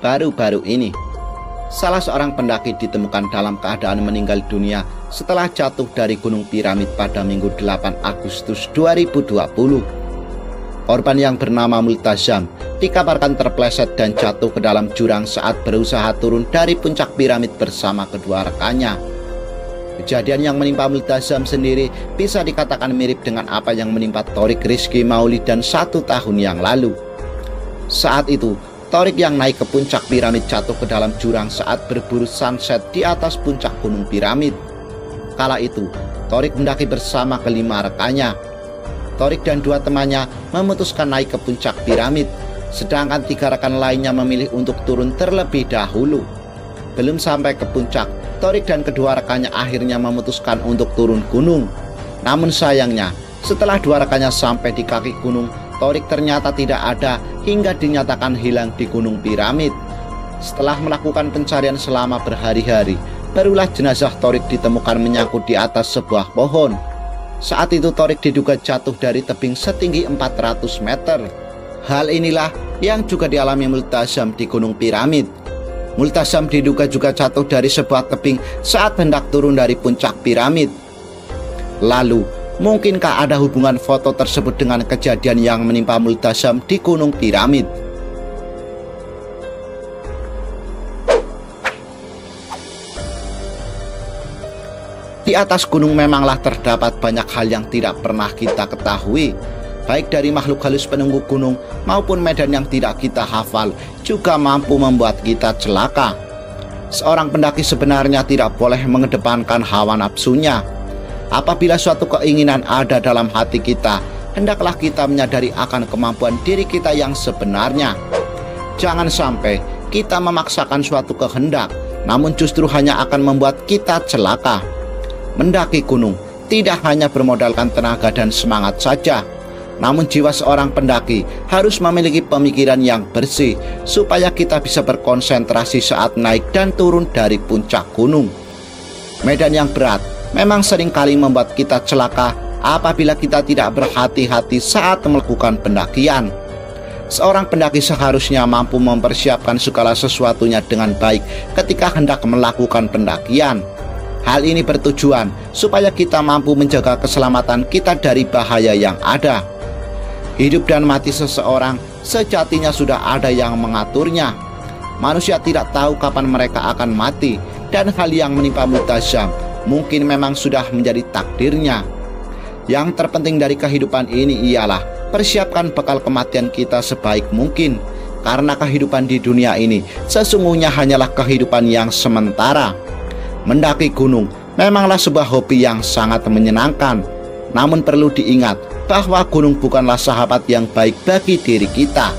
baru-baru ini. Salah seorang pendaki ditemukan dalam keadaan meninggal dunia setelah jatuh dari Gunung Piramid pada Minggu 8 Agustus 2020. Korban yang bernama Multazam dikabarkan terpleset dan jatuh ke dalam jurang saat berusaha turun dari puncak piramid bersama kedua rekannya. Kejadian yang menimpa Multazam sendiri bisa dikatakan mirip dengan apa yang menimpa Thorik Rizky Maulid dan 1 tahun yang lalu. Saat itu, Thorik yang naik ke puncak piramid jatuh ke dalam jurang saat berburu sunset di atas puncak gunung piramid. Kala itu, Thorik mendaki bersama kelima rekannya. Thorik dan 2 temannya memutuskan naik ke puncak piramid, sedangkan 3 rekan lainnya memilih untuk turun terlebih dahulu. Belum sampai ke puncak, Thorik dan kedua rekannya akhirnya memutuskan untuk turun gunung. Namun sayangnya, setelah 2 rekannya sampai di kaki gunung, Thorik ternyata tidak ada hingga dinyatakan hilang di gunung piramid. Setelah melakukan pencarian selama berhari-hari, barulah jenazah Thorik ditemukan menyangkut di atas sebuah pohon. Saat itu Thorik diduga jatuh dari tebing setinggi 400 meter. Hal inilah yang juga dialami Multazam di gunung piramid. Multazam diduga juga jatuh dari sebuah tebing saat hendak turun dari puncak piramid. Lalu, mungkinkah ada hubungan foto tersebut dengan kejadian yang menimpa Multazam di gunung piramid? Di atas gunung memanglah terdapat banyak hal yang tidak pernah kita ketahui, baik dari makhluk halus penunggu gunung maupun medan yang tidak kita hafal juga mampu membuat kita celaka. Seorang pendaki sebenarnya tidak boleh mengedepankan hawa nafsunya. Apabila suatu keinginan ada dalam hati kita, hendaklah kita menyadari akan kemampuan diri kita yang sebenarnya. Jangan sampai kita memaksakan suatu kehendak, namun justru hanya akan membuat kita celaka. Mendaki gunung tidak hanya bermodalkan tenaga dan semangat saja, namun jiwa seorang pendaki harus memiliki pemikiran yang bersih supaya kita bisa berkonsentrasi saat naik dan turun dari puncak gunung. Medan yang berat memang seringkali membuat kita celaka apabila kita tidak berhati-hati saat melakukan pendakian. Seorang pendaki seharusnya mampu mempersiapkan segala sesuatunya dengan baik ketika hendak melakukan pendakian. Hal ini bertujuan supaya kita mampu menjaga keselamatan kita dari bahaya yang ada. Hidup dan mati seseorang sejatinya sudah ada yang mengaturnya. Manusia tidak tahu kapan mereka akan mati, dan hal yang menimpa Multazam mungkin memang sudah menjadi takdirnya. Yang terpenting dari kehidupan ini ialah persiapkan bekal kematian kita sebaik mungkin, karena kehidupan di dunia ini sesungguhnya hanyalah kehidupan yang sementara. Mendaki gunung memanglah sebuah hobi yang sangat menyenangkan, namun perlu diingat bahwa gunung bukanlah sahabat yang baik bagi diri kita.